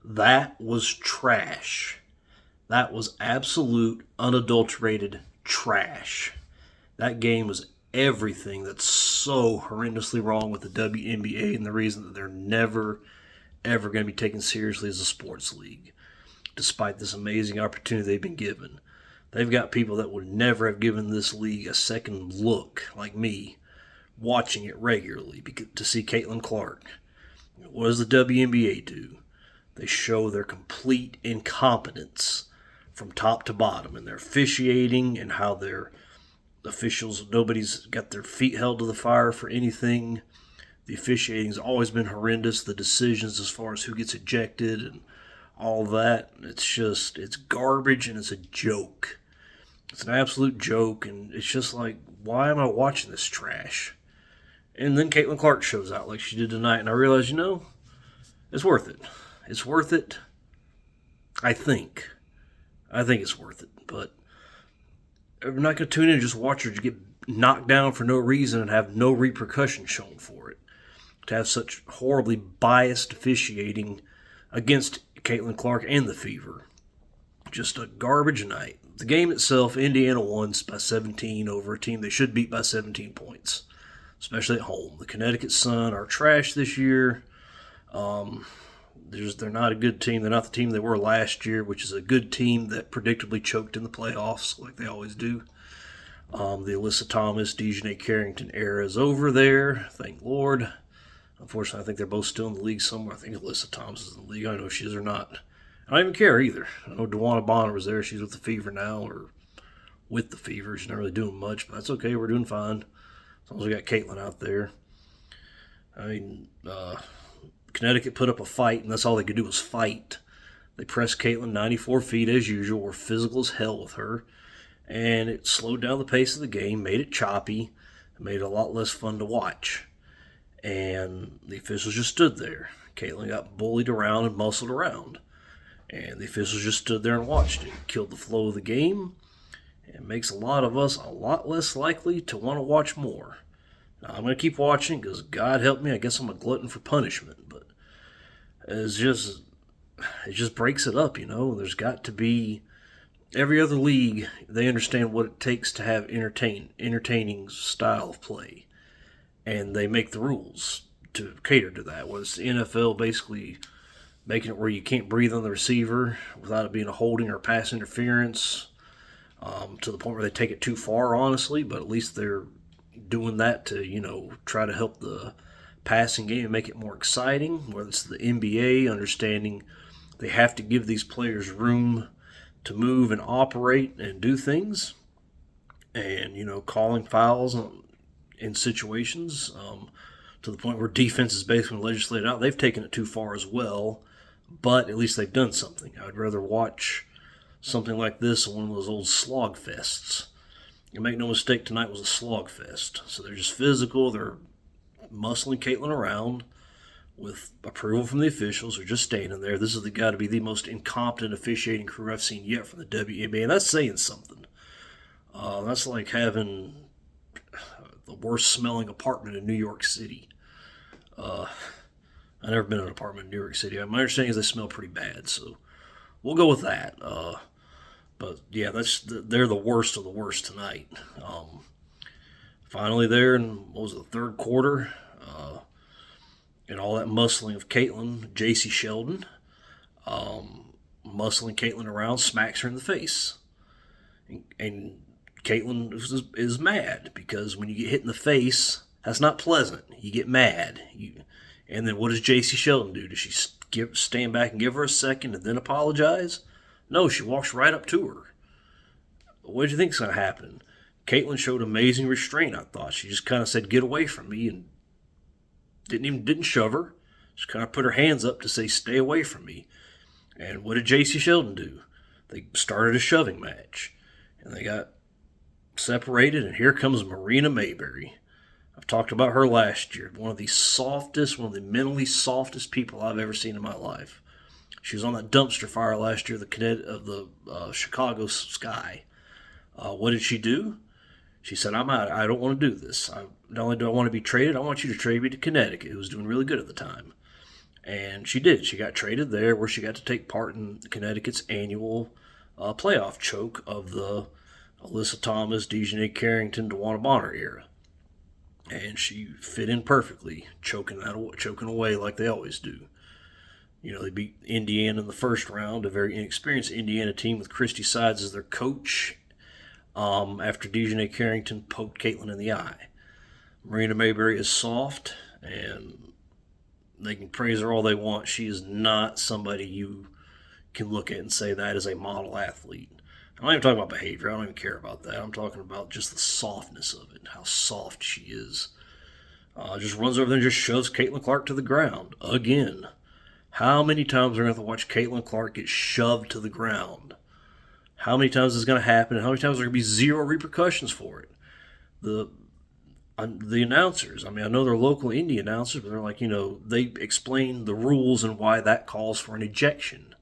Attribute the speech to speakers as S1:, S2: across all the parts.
S1: That was trash. That was absolute, unadulterated trash. That game was everything that's so horrendously wrong with the WNBA and the reason that they're never, ever going to be taken seriously as a sports league, despite this amazing opportunity they've been given. They've got people that would never have given this league a second look, like me, watching it regularly to see Caitlin Clark. What does the WNBA do? They show their complete incompetence from top to bottom in their officiating and how their officials, nobody's got their feet held to the fire for anything. The officiating's always been horrendous. The decisions as far as who gets ejected and all that, it's garbage and it's a joke. It's an absolute joke, and it's just like, why am I watching this trash? And then Caitlin Clark shows out like she did tonight, and I realize, it's worth it. It's worth it. I think it's worth it, but I'm not going to tune in and just watch her get knocked down for no reason and have no repercussion shown for it. To have such horribly biased officiating against Caitlin Clark and the Fever. Just a garbage night. The game itself, Indiana won by 17 over a team they should beat by 17 points, especially at home. The Connecticut Sun are trash this year. They're not a good team. They're not the team they were last year, which is a good team that predictably choked in the playoffs like they always do. The Alyssa Thomas, Dejanay Carrington era is over there. Thank Lord. Unfortunately, I think they're both still in the league somewhere. I think Alyssa Thomas is in the league. I don't know if she is or not. I don't even care either. I know DeWanna Bonner was there. She's with the Fever now, or with the Fever. She's not really doing much, but that's okay. We're doing fine. As long as we got Caitlin out there. I mean, Connecticut put up a fight, and that's all they could do was fight. They pressed Caitlin 94 feet as usual, were physical as hell with her, and it slowed down the pace of the game, made it choppy, made it a lot less fun to watch. And the officials just stood there. Caitlin got bullied around and muscled around. And the officials just stood there and watched it. Killed the flow of the game. And makes a lot of us a lot less likely to want to watch more. Now, I'm going to keep watching because God help me, I guess I'm a glutton for punishment. But it just breaks it up, There's got to be... Every other league, they understand what it takes to have entertaining style of play. And they make the rules to cater to that. Whether it's the NFL basically making it where you can't breathe on the receiver without it being a holding or pass interference, to the point where they take it too far, honestly, but at least they're doing that to, try to help the passing game and make it more exciting. Whether it's the NBA, understanding they have to give these players room to move and operate and do things, and, calling fouls in situations, to the point where defense is basically legislated out. They've taken it too far as well, but at least they've done something. I'd rather watch something like this than one of those old slog fests. And make no mistake, tonight was a slog fest. So they're just physical. They're muscling Caitlin around with approval from the officials. They're just standing there. This has got to be the most incompetent officiating crew I've seen yet from the WNBA, and that's saying something. That's like having the worst smelling apartment in New York City. I've never been in an apartment in New York City. My understanding is they smell pretty bad, so we'll go with that. But yeah, they're the worst of the worst tonight. Finally there in, the third quarter, and all that muscling of Caitlin, J.C. Sheldon, muscling Caitlin around, smacks her in the face. And Caitlin is mad because when you get hit in the face, that's not pleasant. You get mad. And then what does J.C. Sheldon do? Does she stand back and give her a second and then apologize? No, she walks right up to her. What do you think is going to happen? Caitlin showed amazing restraint, I thought. She just kind of said, "Get away from me," and didn't shove her. Just kind of put her hands up to say, "Stay away from me." And what did J.C. Sheldon do? They started a shoving match. And they got separated, and here comes Marina Mayberry. I've talked about her last year. One of the mentally softest people I've ever seen in my life. She was on that dumpster fire last year of the Chicago Sky. What did she do? She said, "I'm out. I don't want to do this. Not only do I want to be traded, I want you to trade me to Connecticut," who was doing really good at the time. And she did. She got traded there, where she got to take part in Connecticut's annual playoff choke of the Alyssa Thomas, Dejanay Carrington, DeWanna Bonner era. And she fit in perfectly, choking away like they always do. They beat Indiana in the first round, a very inexperienced Indiana team with Christy Sides as their coach, after Dejanay Carrington poked Caitlin in the eye. Marina Mayberry is soft, and they can praise her all they want. She is not somebody you can look at and say that is a model athlete. I'm not even talking about behavior. I don't even care about that. I'm talking about just the softness of it, how soft she is. Just runs over there and just shoves Caitlin Clark to the ground. Again. How many times are we going to have to watch Caitlin Clark get shoved to the ground? How many times is it going to happen? And how many times are there going to be zero repercussions for it? The announcers, I know they're local indie announcers, but they're like, they explain the rules and why that calls for an ejection.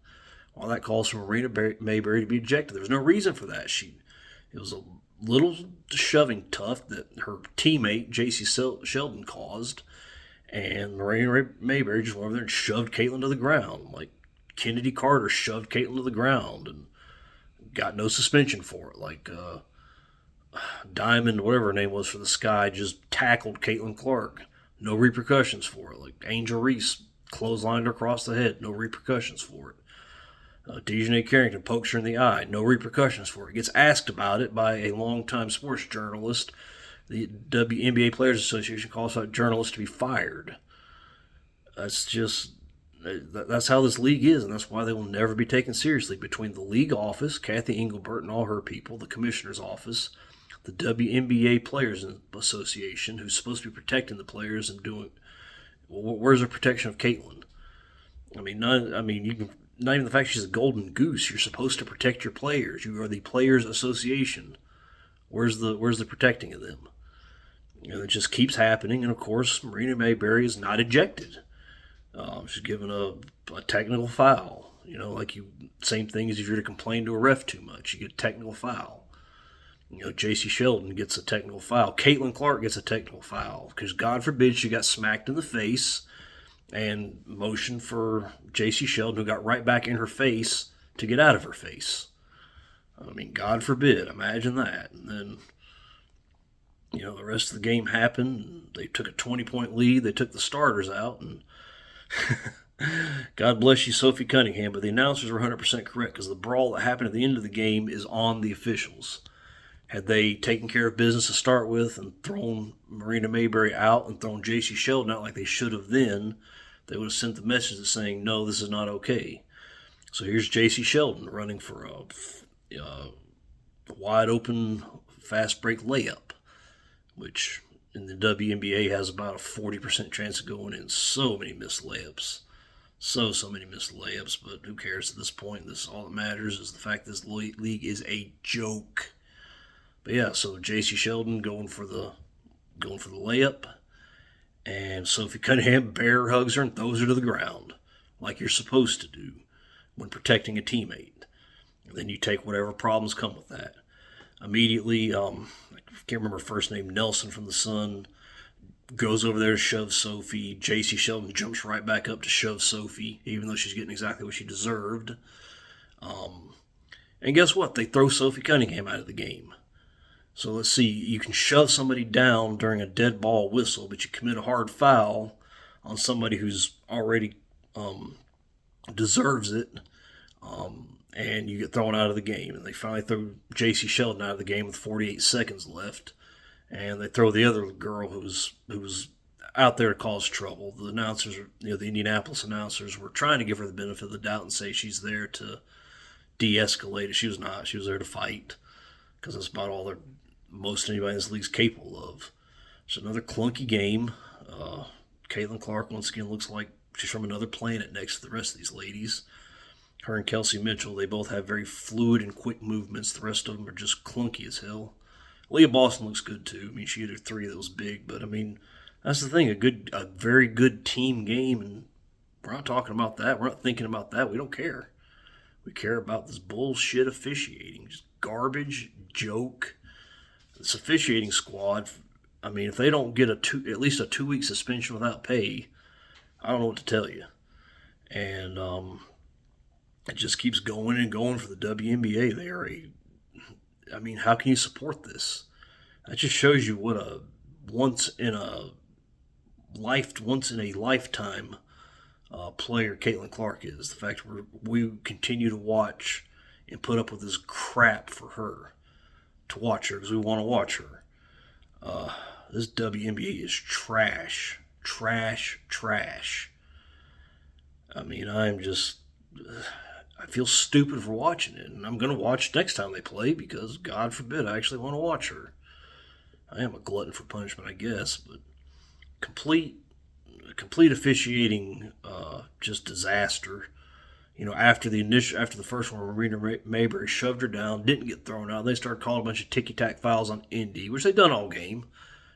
S1: Why that calls for Marina Mayberry to be ejected. There's no reason for that. It was a little shoving tough that her teammate, J.C. Sheldon, caused. And Marina Mayberry just went over there and shoved Caitlin to the ground. Like Kennedy Carter shoved Caitlin to the ground and got no suspension for it. Like Diamond, whatever her name was for the Sky, just tackled Caitlin Clark. No repercussions for it. Like Angel Reese clotheslined her across the head. No repercussions for it. Dejanay Carrington pokes her in the eye. No repercussions for it. Gets asked about it by a longtime sports journalist. The WNBA Players Association calls out journalists to be fired. That's how this league is, and that's why they will never be taken seriously. Between the league office, Kathy Engelbert and all her people, the commissioner's office, the WNBA Players Association, who's supposed to be protecting the players and doing, well, where's the protection of Caitlin? Not even the fact she's a golden goose. You're supposed to protect your players. You are the Players Association. Where's the protecting of them? It just keeps happening, and of course, Marina Mayberry is not ejected. She's given a technical foul. Same thing as if you're to complain to a ref too much, you get a technical foul. J.C. Sheldon gets a technical foul. Caitlin Clark gets a technical foul because God forbid she got smacked in the face and motioned for J.C. Sheldon, who got right back in her face, to get out of her face. God forbid. Imagine that. And then, the rest of the game happened. They took a 20-point lead. They took the starters out. And God bless you, Sophie Cunningham. But the announcers were 100% correct because the brawl that happened at the end of the game is on the officials. Had they taken care of business to start with and thrown Marina Mayberry out and thrown J.C. Sheldon out like they should have then, they would have sent the message saying, no, this is not okay. So here's J.C. Sheldon running for a wide open fast break layup, which in the WNBA has about a 40% chance of going in. So many missed layups. So many missed layups, but who cares at this point? All that matters is the fact this league is a joke. But yeah, so J.C. Sheldon going for the layup, and Sophie Cunningham bear hugs her and throws her to the ground, like you're supposed to do when protecting a teammate. And then you take whatever problems come with that. Immediately, I can't remember her first name, Nelson from the Sun, goes over there to shove Sophie. J.C. Sheldon jumps right back up to shove Sophie, even though she's getting exactly what she deserved. And guess what? They throw Sophie Cunningham out of the game. So let's see, you can shove somebody down during a dead ball whistle, but you commit a hard foul on somebody who's already deserves it, and you get thrown out of the game. And they finally throw J.C. Sheldon out of the game with 48 seconds left, and they throw the other girl who was out there to cause trouble. The announcers, the Indianapolis announcers, were trying to give her the benefit of the doubt and say she's there to de-escalate it. She was not. She was there to fight, because that's about all most anybody in this league's capable of. It's another clunky game. Caitlin Clark, once again, looks like she's from another planet next to the rest of these ladies. Her and Kelsey Mitchell, they both have very fluid and quick movements. The rest of them are just clunky as hell. Leah Boston looks good, too. She hit a three that was big, but, that's the thing. A very good team game, and we're not talking about that. We're not thinking about that. We don't care. We care about this bullshit officiating. Just garbage, joke. This officiating squad, if they don't get at least a 2-week suspension without pay, I don't know what to tell you. And it just keeps going and going for the WNBA. I mean, how can you support this? That just shows you what a once in a lifetime player Caitlin Clark is. The fact we continue to watch and put up with this crap for her, to watch her because we want to watch her. This WNBA is trash, trash, trash. I mean, I feel stupid for watching it, and I'm going to watch next time they play because, God forbid, I actually want to watch her. I am a glutton for punishment, I guess, but complete officiating, just disaster. You know, after the first one, Marina Mayberry shoved her down, didn't get thrown out. They started calling a bunch of ticky-tack fouls on Indy, which they've done all game.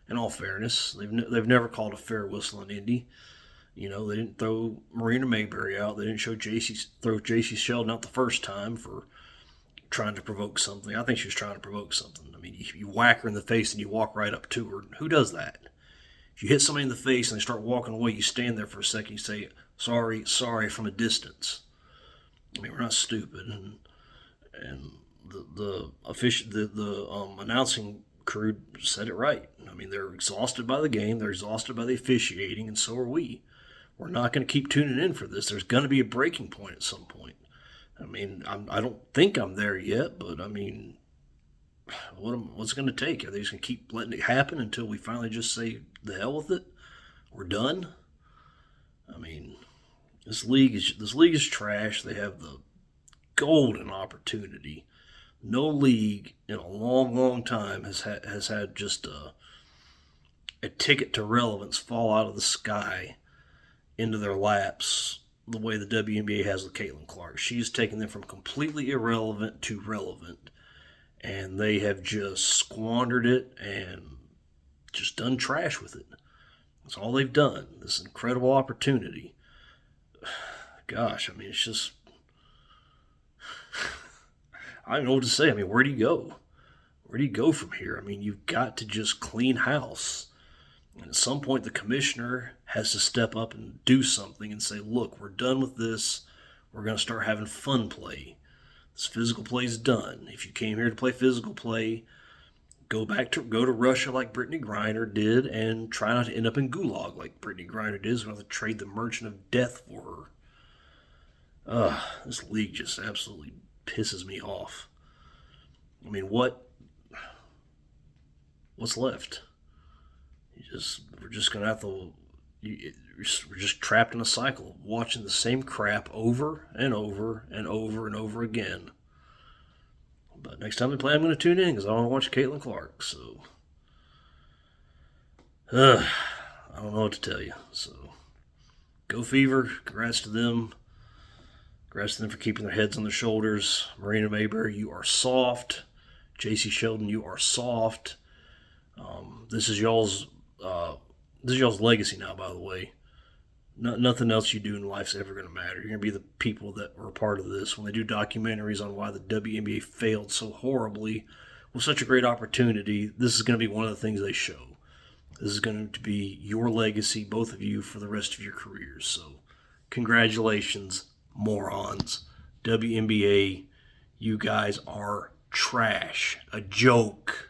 S1: In all fairness, they've never called a fair whistle on Indy. You know, they didn't throw Marina Mayberry out. They didn't throw J.C. Sheldon out the first time for trying to provoke something. I think she was trying to provoke something. I mean, you whack her in the face and you walk right up to her. Who does that? If you hit somebody in the face and they start walking away, you stand there for a second. You say, "Sorry, sorry," from a distance. I mean, we're not stupid. And the announcing crew said it right. I mean, they're exhausted by the game. They're exhausted by the officiating, and so are we. We're not going to keep tuning in for this. There's going to be a breaking point at some point. I mean, I don't think I'm there yet, but I mean, what's it going to take? Are they just going to keep letting it happen until we finally just say the hell with it? We're done. I mean, this league is trash. They have the golden opportunity. No league in a long, long time has had just a ticket to relevance fall out of the sky into their laps the way the WNBA has with Caitlin Clark. She's taken them from completely irrelevant to relevant, and they have just squandered it and just done trash with it. That's all they've done. This incredible opportunity. Gosh, I mean, it's just... I don't know what to say. I mean, where do you go? Where do you go from here? I mean, you've got to just clean house. And at some point, the commissioner has to step up and do something and say, look, we're done with this. We're going to start having fun play. This physical play is done. If you came here to play physical play, go to Russia like Brittany Griner did and try not to end up in gulag like Brittany Griner did. So we have to trade the Merchant of Death for her. This league just absolutely pisses me off. I mean, what's left? We're just gonna have to. We're just trapped in a cycle of watching the same crap over and over and over and over again. But next time they play, I'm going to tune in because I want to watch Caitlin Clark. So, I don't know what to tell you. So, go Fever! Congrats to them. Congrats to them for keeping their heads on their shoulders. Marina Mayberry, you are soft. J.C. Sheldon, you are soft. This is y'all's legacy now, by the way. Nothing else you do in life's ever going to matter. You're going to be the people that were a part of this. When they do documentaries on why the WNBA failed so horribly with such a great opportunity, this is going to be one of the things they show. This is going to be your legacy, both of you, for the rest of your careers. So, congratulations, morons. WNBA, you guys are trash. A joke.